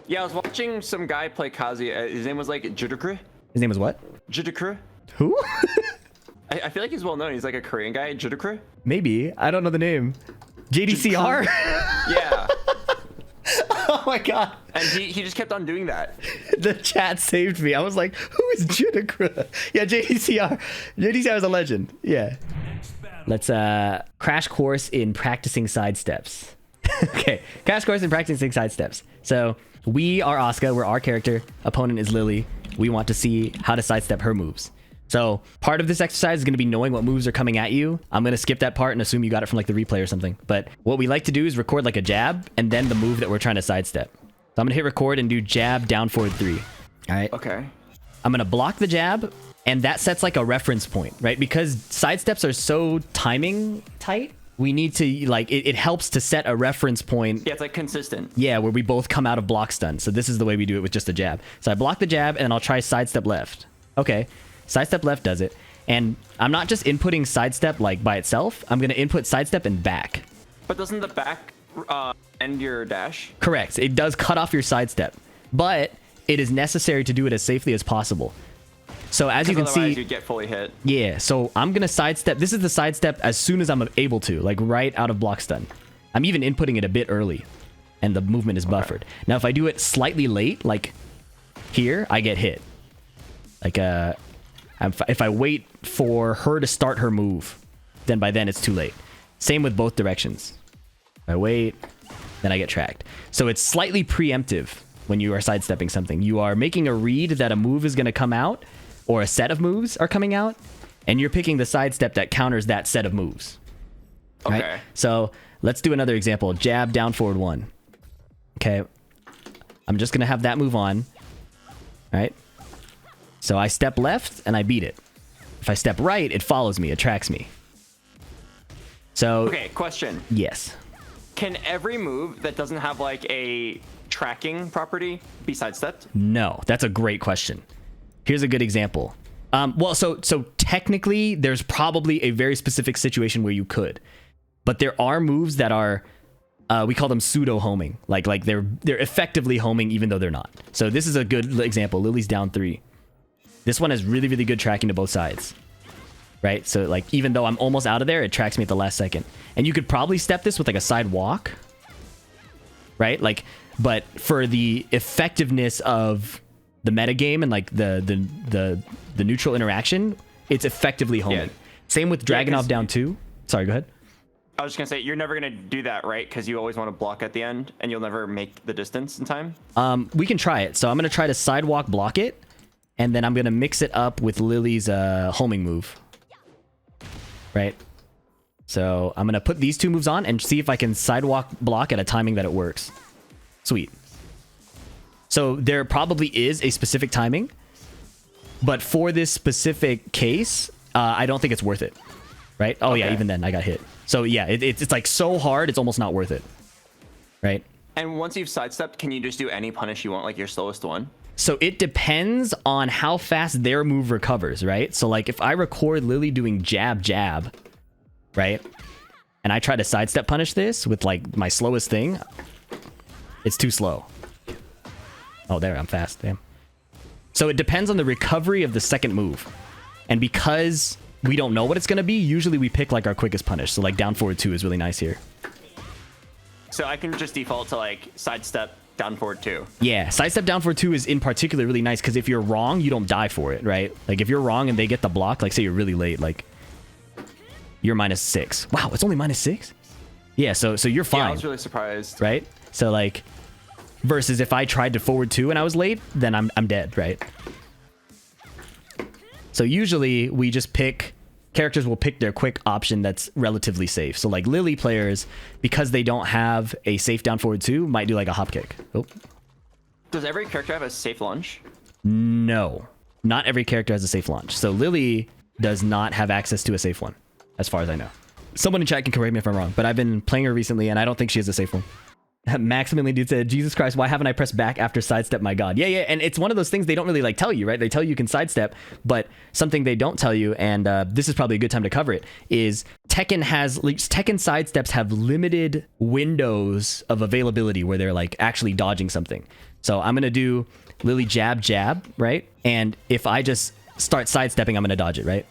Yeah, I was watching some guy play Kazuya. His name was like Judokru. His name was what? Judokru. Who? I feel like he's well known. He's like a Korean guy, Judokru. Maybe. I don't know the name. JDCR? Yeah. Oh my god. And he just kept on doing that. The chat saved me. I was like, who is Judokru? Yeah, JDCR. JDCR is a legend. Yeah. Let's crash course in practicing sidesteps. Okay, crash course in practicing sidesteps. So we are Asuka, we're our character. Opponent is Lily. We want to see how to sidestep her moves. So part of this exercise is going to be knowing what moves are coming at you. I'm going to skip that part and assume you got it from like the replay or something. But what we like to do is record like a jab and then the move that we're trying to sidestep. So I'm going to hit record and do jab, down, forward, 3. All right. Okay. I'm going to block the jab, and that sets like a reference point, right? Because sidesteps are so timing tight, we need to like, it helps to set a reference point. Yeah, it's like consistent. Yeah, where we both come out of block stun. So this is the way we do it with just a jab. So I block the jab and I'll try sidestep left. Okay. Sidestep left does it. And I'm not just inputting sidestep like by itself. I'm going to input sidestep and back. But doesn't the back end your dash? Correct. It does cut off your sidestep, but it is necessary to do it as safely as possible. So as you can see, you get fully hit. Yeah. So I'm going to sidestep. This is the sidestep as soon as I'm able to, like right out of block stun. I'm even inputting it a bit early and the movement is buffered. Now, if I do it slightly late, like here, I get hit. Like, if I wait for her to start her move, then by then it's too late. Same with both directions. If I wait, then I get tracked. So it's slightly preemptive when you are sidestepping something. You are making a read that a move is going to come out or a set of moves are coming out, and you're picking the sidestep that counters that set of moves. Okay. Right? So let's do another example. Jab, down, forward, 1. Okay. I'm just going to have that move on. All right. So I step left and I beat it. If I step right, it follows me, it tracks me. So okay, question. Yes. Can every move that doesn't have like a tracking property be sidestepped? No, that's a great question. Here's a good example. Well, so technically there's probably a very specific situation where you could, but there are moves that are we call them pseudo homing. Like they're effectively homing even though they're not. So this is a good example. Lily's down 3. This one has really, really good tracking to both sides, right? So like, even though I'm almost out of there, it tracks me at the last second. And you could probably step this with like a side walk, right? Like, but for the effectiveness of the metagame and like the neutral interaction, it's effectively homing. Yeah. Same with Dragunov down 2. Sorry, go ahead. I was just gonna say, you're never gonna do that, right? Because you always want to block at the end and you'll never make the distance in time. We can try it. So I'm gonna try to sidewalk block it. And then I'm going to mix it up with Lily's homing move. Right? So I'm going to put these two moves on and see if I can sidewalk block at a timing that it works. Sweet. So there probably is a specific timing. But for this specific case, I don't think it's worth it. Right? Oh, okay. Yeah, even then I got hit. So yeah, it's like so hard, it's almost not worth it. Right? And once you've sidestepped, can you just do any punish you want, like your slowest one? So it depends on how fast their move recovers, right? So like if I record Lily doing jab, jab, right? And I try to sidestep punish this with like my slowest thing, it's too slow. Oh, there, I'm fast, damn. So it depends on the recovery of the second move. And because we don't know what it's going to be, usually we pick like our quickest punish. So like down forward 2 is really nice here. So I can just default to like sidestep down forward 2. Yeah, sidestep down forward 2 is in particular really nice because if you're wrong, you don't die for it, right? Like if you're wrong and they get the block, like say you're really late, like you're -6. Wow, it's only -6? Yeah, so you're fine. Yeah, I was really surprised. Right? So like versus if I tried to forward 2 and I was late, then I'm dead, right? So usually we just pick characters will pick their quick option that's relatively safe. So like Lily players, because they don't have a safe down forward 2, might do like a hop kick. Oh. Does every character have a safe launch? No, not every character has a safe launch. So Lily does not have access to a safe one, as far as I know. Someone in chat can correct me if I'm wrong, but I've been playing her recently and I don't think she has a safe one. Maximilian Dood said, Jesus Christ, why haven't I pressed back after sidestep, my god? Yeah, and it's one of those things they don't really like tell you, right? They tell you can sidestep, but something they don't tell you, and this is probably a good time to cover it, is Tekken sidesteps have limited windows of availability where they're like actually dodging something. So I'm going to do Lily jab, jab, right? And if I just start sidestepping, I'm going to dodge it, right?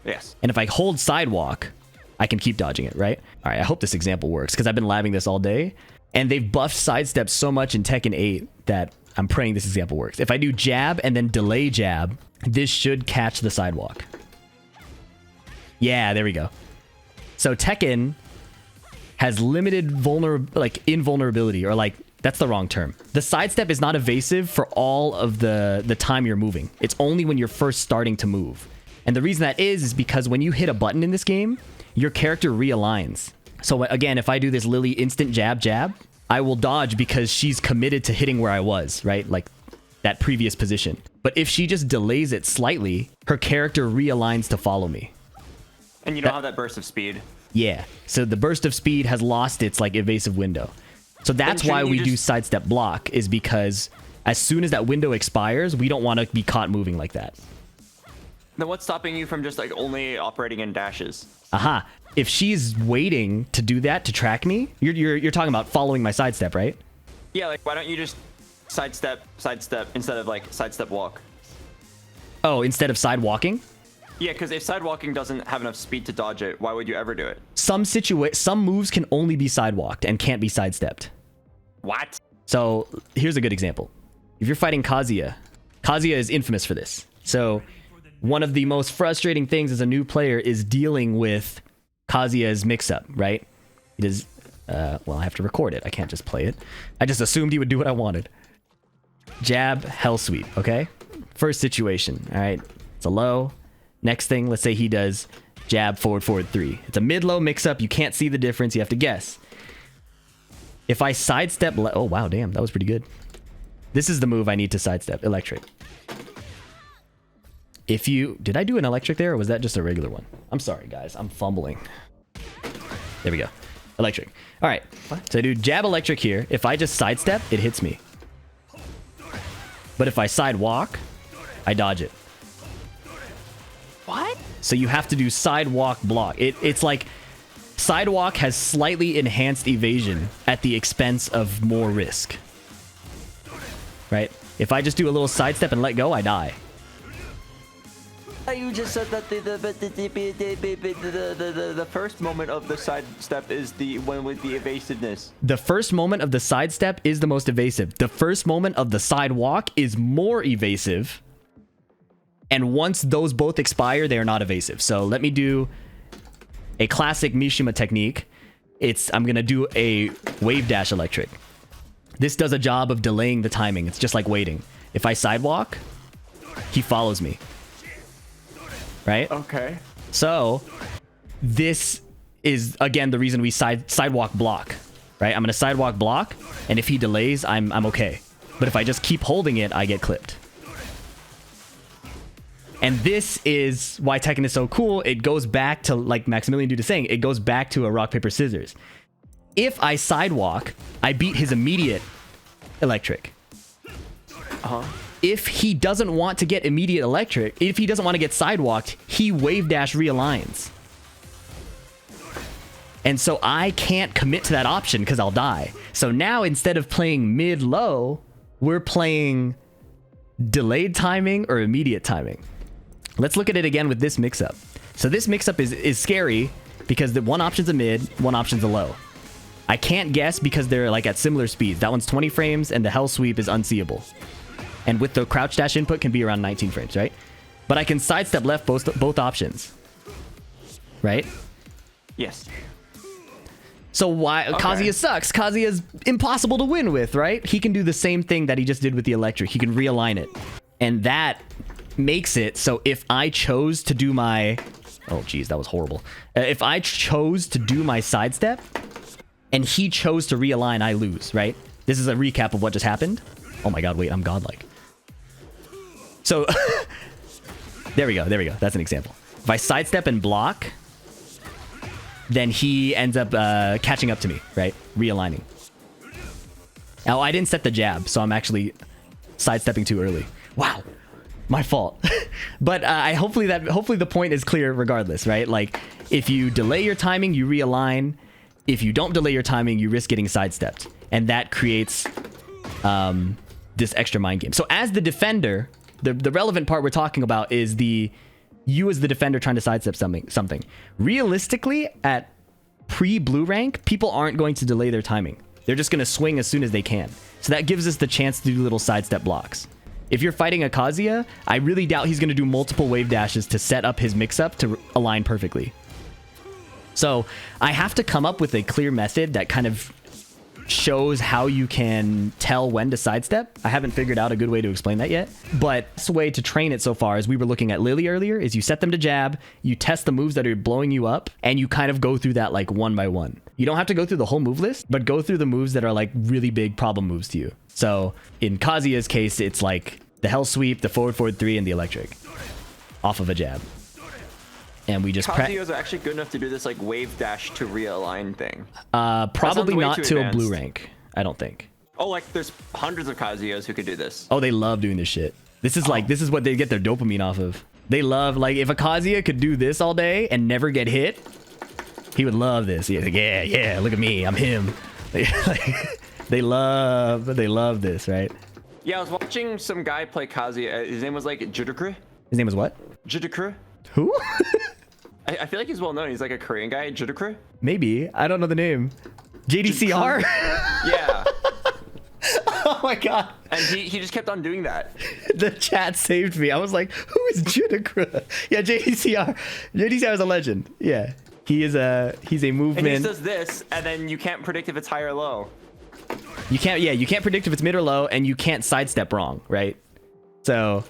Yes. And if I hold sidewalk, I can keep dodging it, right? All right, I hope this example works because I've been labbing this all day. And they've buffed sidestep so much in Tekken 8 that I'm praying this example works. If I do jab and then delay jab, this should catch the sidewalk. Yeah, there we go. So Tekken has limited invulnerability, or like, that's the wrong term. The sidestep is not evasive for all of the time you're moving. It's only when you're first starting to move. And the reason that is because when you hit a button in this game, your character realigns. So again, if I do this Lily instant jab, jab, I will dodge because she's committed to hitting where I was, right? Like that previous position. But if she just delays it slightly, her character realigns to follow me. And you don't have that burst of speed. Yeah. So the burst of speed has lost its like evasive window. So that's why we do sidestep block, is because as soon as that window expires, we don't want to be caught moving like that. Then what's stopping you from just like only operating in dashes? Aha. If she's waiting to do that to track me, you're talking about following my sidestep, right? Yeah, like why don't you just sidestep instead of like sidestep walk? Oh, instead of side walking? Yeah, because if sidewalking doesn't have enough speed to dodge it, why would you ever do it? Some moves can only be sidewalked and can't be sidestepped. What? So here's a good example. If you're fighting Kazuya, Kazuya is infamous for this. So one of the most frustrating things as a new player is dealing with Kazuya's mix-up, right? It is, well, I have to record it. I can't just play it. I just assumed he would do what I wanted. Jab, hell sweep, okay? First situation, all right? It's a low. Next thing, let's say he does jab, forward, forward, 3. It's a mid-low mix-up. You can't see the difference. You have to guess. If I sidestep... Oh, wow, damn. That was pretty good. This is the move I need to sidestep. Electric. If you... Did I do an electric there, or was that just a regular one? I'm sorry, guys. I'm fumbling. There we go. Electric. All right. So I do jab electric here. If I just sidestep, it hits me. But if I sidewalk, I dodge it. What? So you have to do sidewalk block. It's like sidewalk has slightly enhanced evasion at the expense of more risk. Right? If I just do a little sidestep and let go, I die. You just said that the first moment of the sidestep is the one with the evasiveness. The first moment of the sidestep is the most evasive. The first moment of the sidewalk is more evasive. And once those both expire, they are not evasive. So let me do a classic Mishima technique. I'm going to do a wave dash electric. This does a job of delaying the timing. It's just like waiting. If I sidewalk, he follows me. Right? Okay. So this is, again, the reason we sidewalk block. Right? I'm going to sidewalk block. And if he delays, I'm okay. But if I just keep holding it, I get clipped. And this is why Tekken is so cool. It goes back to, like Maximilian Dood is saying, it goes back to a rock, paper, scissors. If I sidewalk, I beat his immediate electric. If he doesn't want to get immediate electric, if he doesn't want to get sidewalked, he wave dash realigns. And so I can't commit to that option because I'll die. So now instead of playing mid-low, we're playing delayed timing or immediate timing. Let's look at it again with this mix-up. So this mix-up is scary because the one option's a mid, one option's a low. I can't guess because they're like at similar speeds. That one's 20 frames and the hell sweep is unseeable. And with the crouch dash input can be around 19 frames, right? But I can sidestep left both options. Right? Yes. So why Kazuya sucks? Kazuya's impossible to win with, right? He can do the same thing that he just did with the electric. He can realign it. And that makes it so if I chose to do my... Oh, geez, that was horrible. If I chose to do my sidestep and he chose to realign, I lose, right? This is a recap of what just happened. Oh my god, wait, I'm godlike. So, there we go. That's an example. If I sidestep and block, then he ends up catching up to me, right? Realigning. Now, I didn't set the jab, so I'm actually sidestepping too early. Wow. My fault. But hopefully the point is clear regardless, right? Like, if you delay your timing, you realign. If you don't delay your timing, you risk getting sidestepped. And that creates this extra mind game. So as the defender, the relevant part we're talking about is you as the defender trying to sidestep something. Realistically, at pre-blue rank, people aren't going to delay their timing. They're just going to swing as soon as they can. So that gives us the chance to do little sidestep blocks. If you're fighting a Kazuya, I really doubt he's going to do multiple wave dashes to set up his mix-up to align perfectly. So I have to come up with a clear method that kind of shows how you can tell when to sidestep. I haven't figured out a good way to explain that yet, but this way to train it so far, as we were looking at Lily earlier, is you set them to jab, you test the moves that are blowing you up, and you kind of go through that like one by one. You don't have to go through the whole move list, but go through the moves that are like really big problem moves to you. So in Kazuya's case, it's like the Hell Sweep, the forward 3, and the electric off of a jab. And we just Kazuya's are actually good enough to do this like wave dash to realign thing. Probably not till advanced. blue rank, I don't think. Oh, like there's hundreds of Kazuyas who could do this. Oh, they love doing this shit. This is like, this is what they get their dopamine off of. They love, like, if a Kazuya could do this all day and never get hit, he would love this. He's like, yeah, look at me, I'm him. They love this, right? Yeah, I was watching some guy play Kazuya. His name was like Judokru. His name was what? Judokru. Who? I feel like he's well known. He's like a Korean guy, Judokru. Maybe. I don't know the name. JDCR? Yeah. Oh my god. And he just kept on doing that. The chat saved me. I was like, who is Judokru? Yeah, JDCR. JDCR is a legend. Yeah. He's a movement. And he does this, and then you can't predict if it's high or low. You can't predict if it's mid or low, and you can't sidestep wrong, right? So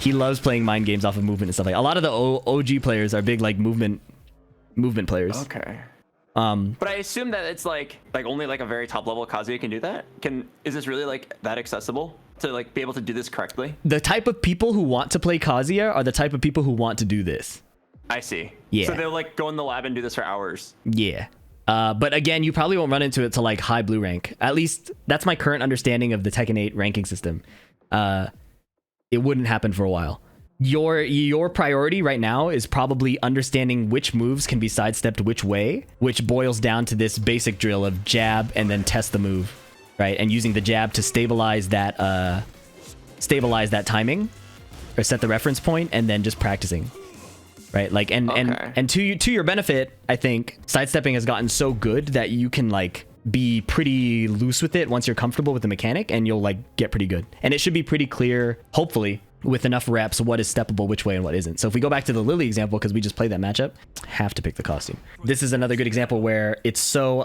he loves playing mind games off of movement and stuff like that. A lot of the OG players are big like movement players. Okay. But I assume that it's like only like a very top level Kazuya can do that. Is this really like that accessible to like be able to do this correctly? The type of people who want to play Kazuya are the type of people who want to do this. I see. Yeah. So they'll like go in the lab and do this for hours. Yeah. But again, you probably won't run into it to like high blue rank. At least that's my current understanding of the Tekken 8 ranking system. It wouldn't happen for a while. Your priority right now is probably understanding which moves can be sidestepped which way, which boils down to this basic drill of jab and then test the move, right? And using the jab to stabilize that timing or set the reference point, and then just practicing, right? Like and to your benefit, I think sidestepping has gotten so good that you can like be pretty loose with it once you're comfortable with the mechanic, and you'll like get pretty good. And it should be pretty clear, hopefully, with enough reps, what is steppable which way and what isn't. So if we go back to the Lily example, because we just played that matchup, have to pick the costume. This is another good example where it's so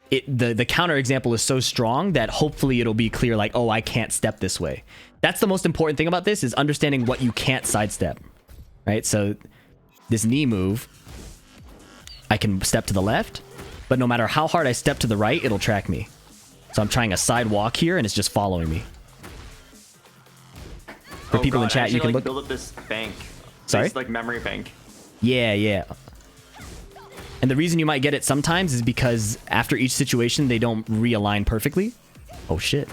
the counter example is so strong that hopefully it'll be clear like, oh, I can't step this way. That's the most important thing about this, is understanding what you can't sidestep, right? So this knee move, I can step to the left, but no matter how hard I step to the right, it'll track me. So I'm trying a side walk here, and it's just following me. For people in chat, actually, you can like, look. build up this bank. Sorry? This, like memory bank. Yeah. And the reason you might get it sometimes is because after each situation, they don't realign perfectly. Oh shit.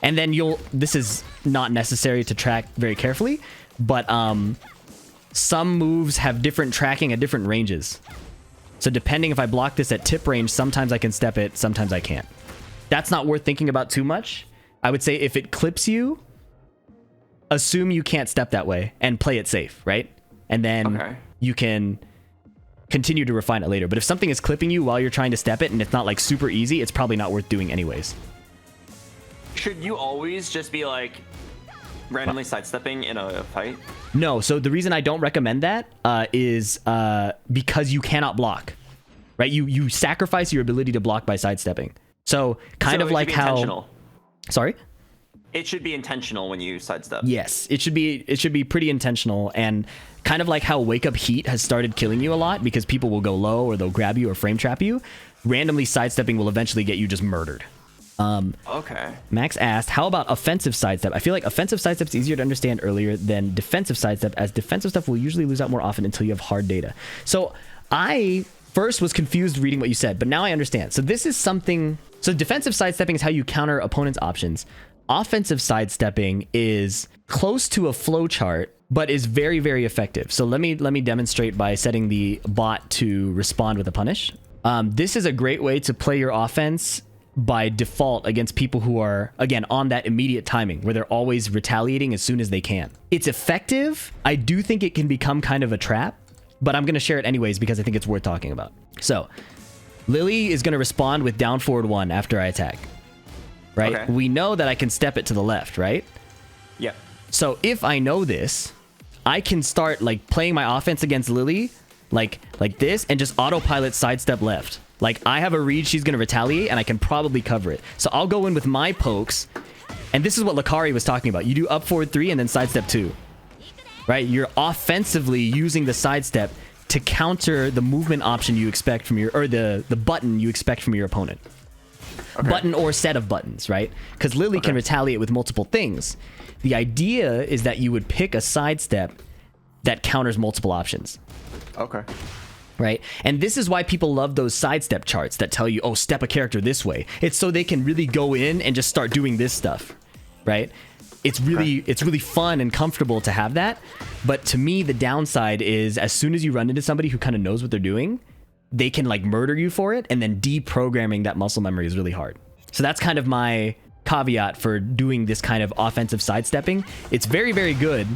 And then this is not necessary to track very carefully, but some moves have different tracking at different ranges. So depending if I block this at tip range, sometimes I can step it, sometimes I can't. That's not worth thinking about too much. I would say if it clips you, assume you can't step that way and play it safe, right? And then you can continue to refine it later. But if something is clipping you while you're trying to step it and it's not like super easy, it's probably not worth doing anyways. Should you always just be like randomly sidestepping in a fight? No, so the reason I don't recommend that is because you cannot block, right? You sacrifice your ability to block by sidestepping. So kind of like how... Sorry? It should be intentional when you sidestep. Yes, it should be pretty intentional, and kind of like how Wake Up Heat has started killing you a lot because people will go low or they'll grab you or frame trap you. Randomly sidestepping will eventually get you just murdered. Okay. Max asked, how about offensive sidestep? I feel like offensive sidestep is easier to understand earlier than defensive sidestep, as defensive stuff will usually lose out more often until you have hard data. So I first was confused reading what you said, but now I understand. So this is something... So defensive sidestepping is how you counter opponent's options. Offensive sidestepping is close to a flowchart, but is very, very effective. So let me demonstrate by setting the bot to respond with a punish. This is a great way to play your offense by default against people who are, again, on that immediate timing where they're always retaliating as soon as they can. It's effective. I do think it can become kind of a trap, but I'm going to share it anyways because I think it's worth talking about. So Lily is going to respond with down forward 1 after I attack, right? Okay. We know that I can step it to the left, right? Yep. So if I know this, I can start like playing my offense against Lily like this and just autopilot sidestep left. Like, I have a read, she's going to retaliate, and I can probably cover it. So I'll go in with my pokes, and this is what Lakari was talking about. You do up forward 3 and then sidestep 2, right? You're offensively using the sidestep to counter the movement option you expect from your, or the button you expect from your opponent. Okay. Button or set of buttons, right? Because Lily can retaliate with multiple things. The idea is that you would pick a sidestep that counters multiple options. Okay. Right? And this is why people love those sidestep charts that tell you, oh, step a character this way. It's so they can really go in and just start doing this stuff, right? It's really fun and comfortable to have that. But to me, the downside is as soon as you run into somebody who kind of knows what they're doing, they can like murder you for it, and then deprogramming that muscle memory is really hard. So that's kind of my caveat for doing this kind of offensive sidestepping. It's very, very good.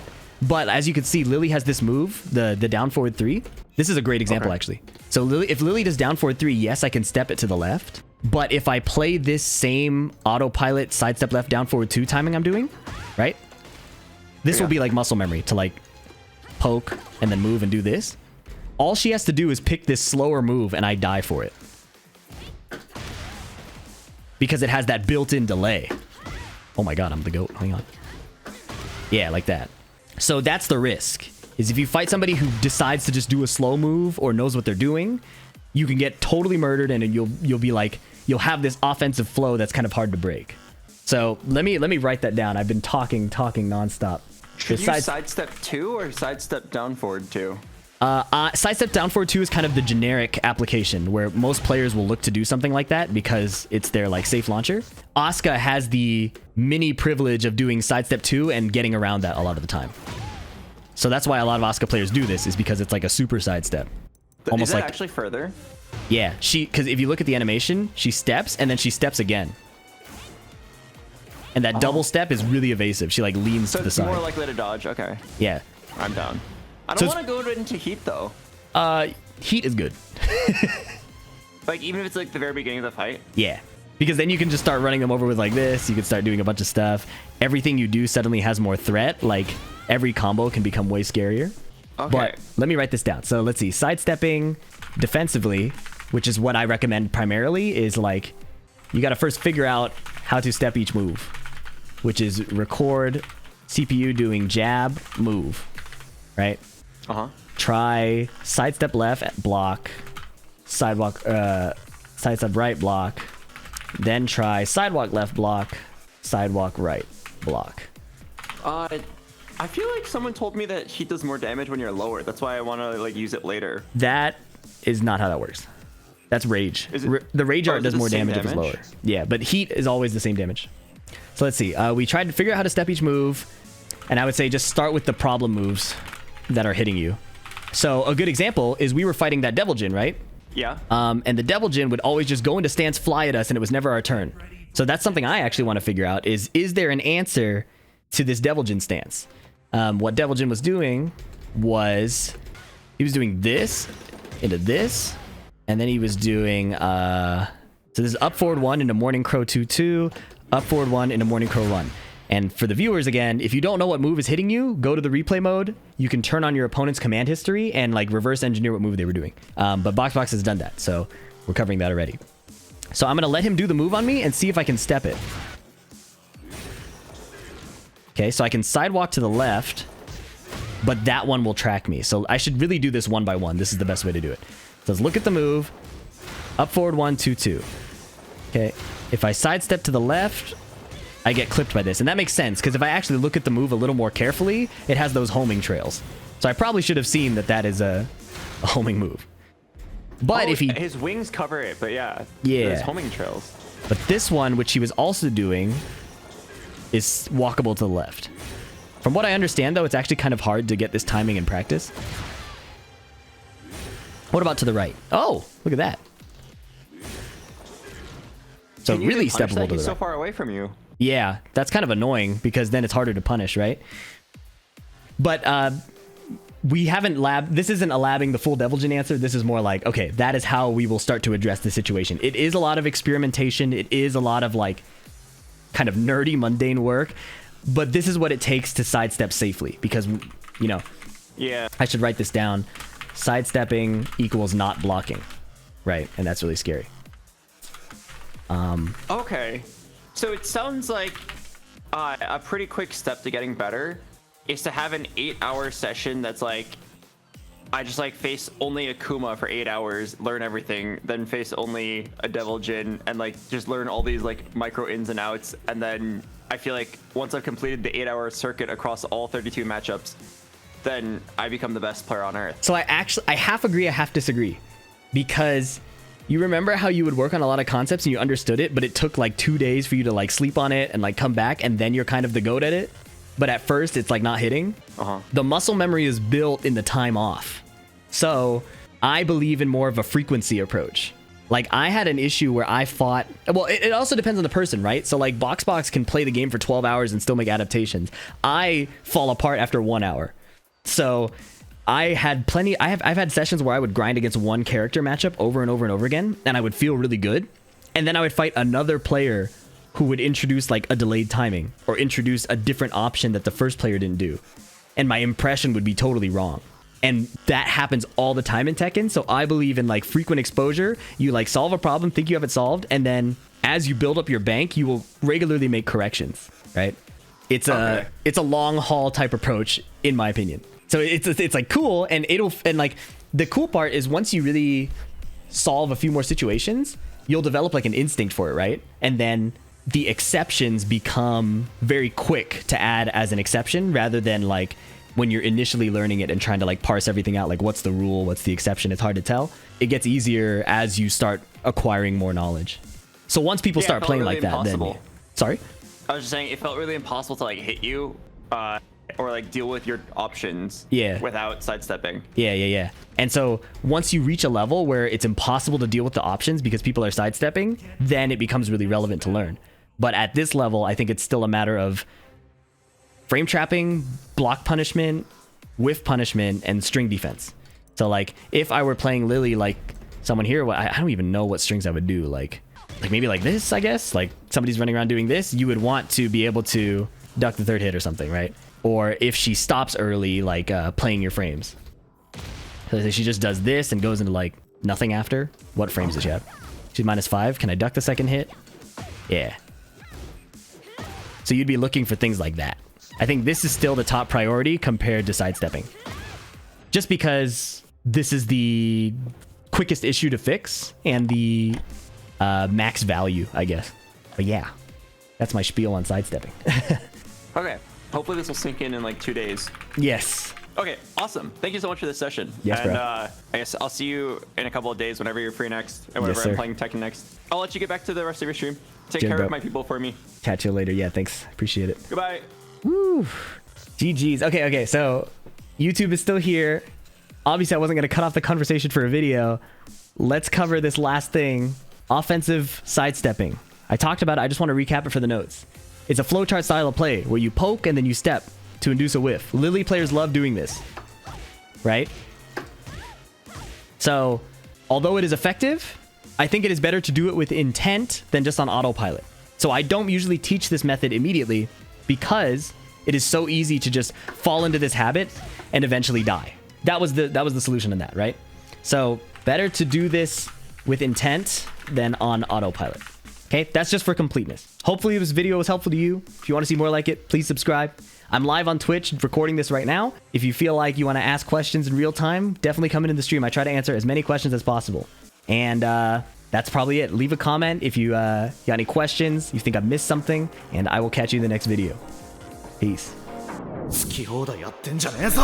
But as you can see, Lily has this move, the down forward 3. This is a great example, actually. So Lily, if Lily does down forward 3, yes, I can step it to the left. But if I play this same autopilot sidestep left down forward 2 timing I'm doing, right? This will be like muscle memory to like poke and then move and do this. All she has to do is pick this slower move and I die for it. Because it has that built-in delay. Oh my god, I'm the goat. Hang on. Yeah, like that. So that's the risk, is if you fight somebody who decides to just do a slow move or knows what they're doing, you can get totally murdered and you'll be like, you'll have this offensive flow that's kind of hard to break. So let me write that down. I've been talking nonstop. Should you sidestep 2 or sidestep down forward 2? Sidestep down forward 2 is kind of the generic application where most players will look to do something like that because it's their like safe launcher. Asuka has the mini privilege of doing sidestep 2 and getting around that a lot of the time. So that's why a lot of Asuka players do this, is because it's like a super sidestep. Almost is that like actually further? Yeah, because if you look at the animation, she steps and then she steps again. And that double step is really evasive. She like leans to the side. So it's more likely to dodge. Okay. Yeah. I'm down. I don't want to go into heat though. Heat is good. Like even if it's like the very beginning of the fight? Yeah. Because then you can just start running them over with like this. You can start doing a bunch of stuff. Everything you do suddenly has more threat. Like every combo can become way scarier. Okay. But let me write this down. So let's see. Sidestepping defensively, which is what I recommend primarily, is like you got to first figure out how to step each move, which is record CPU doing jab, move, right? Try sidestep left, block, sidewalk, sidestep right, block, then try sidewalk left, block, sidewalk right, block. I feel like someone told me that heat does more damage when you're lower. That's why I want to like use it later. That is not how that works. That's rage. The rage art does more damage if it's lower. Yeah, but heat is always the same damage. So let's see. We tried to figure out how to step each move, and I would say just start with the problem moves that are hitting you. So a good example is we were fighting that Devil Jin, right? Yeah. And the Devil Jin would always just go into stance, fly at us, and it was never our turn. So that's something I actually want to figure out is there an answer to this Devil Jin stance? What Devil Jin was doing was he was doing this into this, and then he was doing so this is up forward 1 into Morning Crow 2-2, up forward 1 into Morning Crow run. And for the viewers, again, if you don't know what move is hitting you, go to the replay mode. You can turn on your opponent's command history and like reverse engineer what move they were doing. But BoxBox has done that, so we're covering that already. So I'm gonna let him do the move on me and see if I can step it. Okay, so I can sidewalk to the left, but that one will track me. So I should really do this one by one. This is the best way to do it. So let's look at the move. Up forward 1, 2-2. Okay, if I sidestep to the left, I get clipped by this. And that makes sense, because if I actually look at the move a little more carefully, it has those homing trails. So I probably should have seen that that is a homing move. But if he... His wings cover it, but yeah. Yeah. There's homing trails. But this one, which he was also doing, is walkable to the left. From what I understand, though, it's actually kind of hard to get this timing in practice. What about to the right? Oh, look at that. So Can you really even punish steppable that? to the He's so right. far away from you. Yeah, that's kind of annoying because then it's harder to punish, right? But we haven't this isn't a labbing the full Devil Jin answer. This is more like, okay, that is how we will start to address the situation. It is a lot of experimentation. It is a lot of like kind of nerdy, mundane work. But this is what it takes to sidestep safely because, you know, Yeah. I should write this down. Sidestepping equals not blocking. Right, and that's really scary. Okay. So it sounds like a pretty quick step to getting better is to have an 8-hour session that's like, I just like face only Akuma for 8 hours, learn everything, then face only a Devil Jin, and like just learn all these like micro ins and outs, and then I feel like once I've completed the 8-hour circuit across all 32 matchups, then I become the best player on earth. So I half agree, I half disagree. Because you remember how you would work on a lot of concepts and you understood it, but it took like 2 days for you to like sleep on it and like come back, and then you're kind of the goat at it. But at first it's like not hitting. The muscle memory is built in the time off. So I believe in more of a frequency approach. Like I had an issue where I fought, well, it also depends on the person, right? So like BoxBox can play the game for 12 hours and still make adaptations. I fall apart after 1 hour. So I've had sessions where I would grind against one character matchup over and over and over again, and I would feel really good. And then I would fight another player who would introduce like a delayed timing or introduce a different option that the first player didn't do. And my impression would be totally wrong. And that happens all the time in Tekken. So I believe in like frequent exposure. You like solve a problem, think you have it solved, and then as you build up your bank, you will regularly make corrections, right? It's a long haul type approach, in my opinion. So it's like cool, and like the cool part is once you really solve a few more situations, you'll develop like an instinct for it, right? And then the exceptions become very quick to add as an exception rather than like when you're initially learning it and trying to like parse everything out, like what's the rule, what's the exception, it's hard to tell. It gets easier as you start acquiring more knowledge. So once people start playing really like that, impossible. then sorry? I was just saying it felt really impossible to like hit you or like deal with your options without sidestepping. Yeah. And so once you reach a level where it's impossible to deal with the options because people are sidestepping, then it becomes really relevant to learn. But at this level, I think it's still a matter of frame trapping, block punishment, whiff punishment, and string defense. So like if I were playing Lily like someone here, I don't even know what strings I would do. Like maybe like this, I guess. Like somebody's running around doing this, you would want to be able to duck the third hit or something, right? Or if she stops early, like playing your frames. So she just does this and goes into like nothing after. What frames does she have? She's -5. Can I duck the second hit? Yeah. So you'd be looking for things like that. I think this is still the top priority compared to sidestepping. Just because this is the quickest issue to fix and the max value, I guess. But yeah, that's my spiel on sidestepping. Okay. Hopefully this will sink in like 2 days. Yes. Okay, awesome. Thank you so much for this session. Yes, and bro. I guess I'll see you in a couple of days whenever you're free next and whenever Yes, I'm sir. playing Tekken next. I'll let you get back to the rest of your stream. Take Cheers, care bro. of my people for me. Catch you later. Yeah, thanks. Appreciate it. Goodbye. Woo. GG's. Okay. So YouTube is still here. Obviously, I wasn't going to cut off the conversation for a video. Let's cover this last thing. Offensive sidestepping. I talked about it. I just want to recap it for the notes. It's a flowchart style of play where you poke and then you step to induce a whiff. Lily players love doing this, right? So, although it is effective, I think it is better to do it with intent than just on autopilot. So I don't usually teach this method immediately because it is so easy to just fall into this habit and eventually die. That was the solution in that, right? So better to do this with intent than on autopilot. Okay, that's just for completeness. Hopefully this video was helpful to you. If you want to see more like it, please subscribe. I'm live on Twitch recording this right now. If you feel like you want to ask questions in real time, definitely come into the stream. I try to answer as many questions as possible. And that's probably it. Leave a comment if you got any questions, you think I missed something, and I will catch you in the next video. Peace. 好き放題やってんじゃねえぞ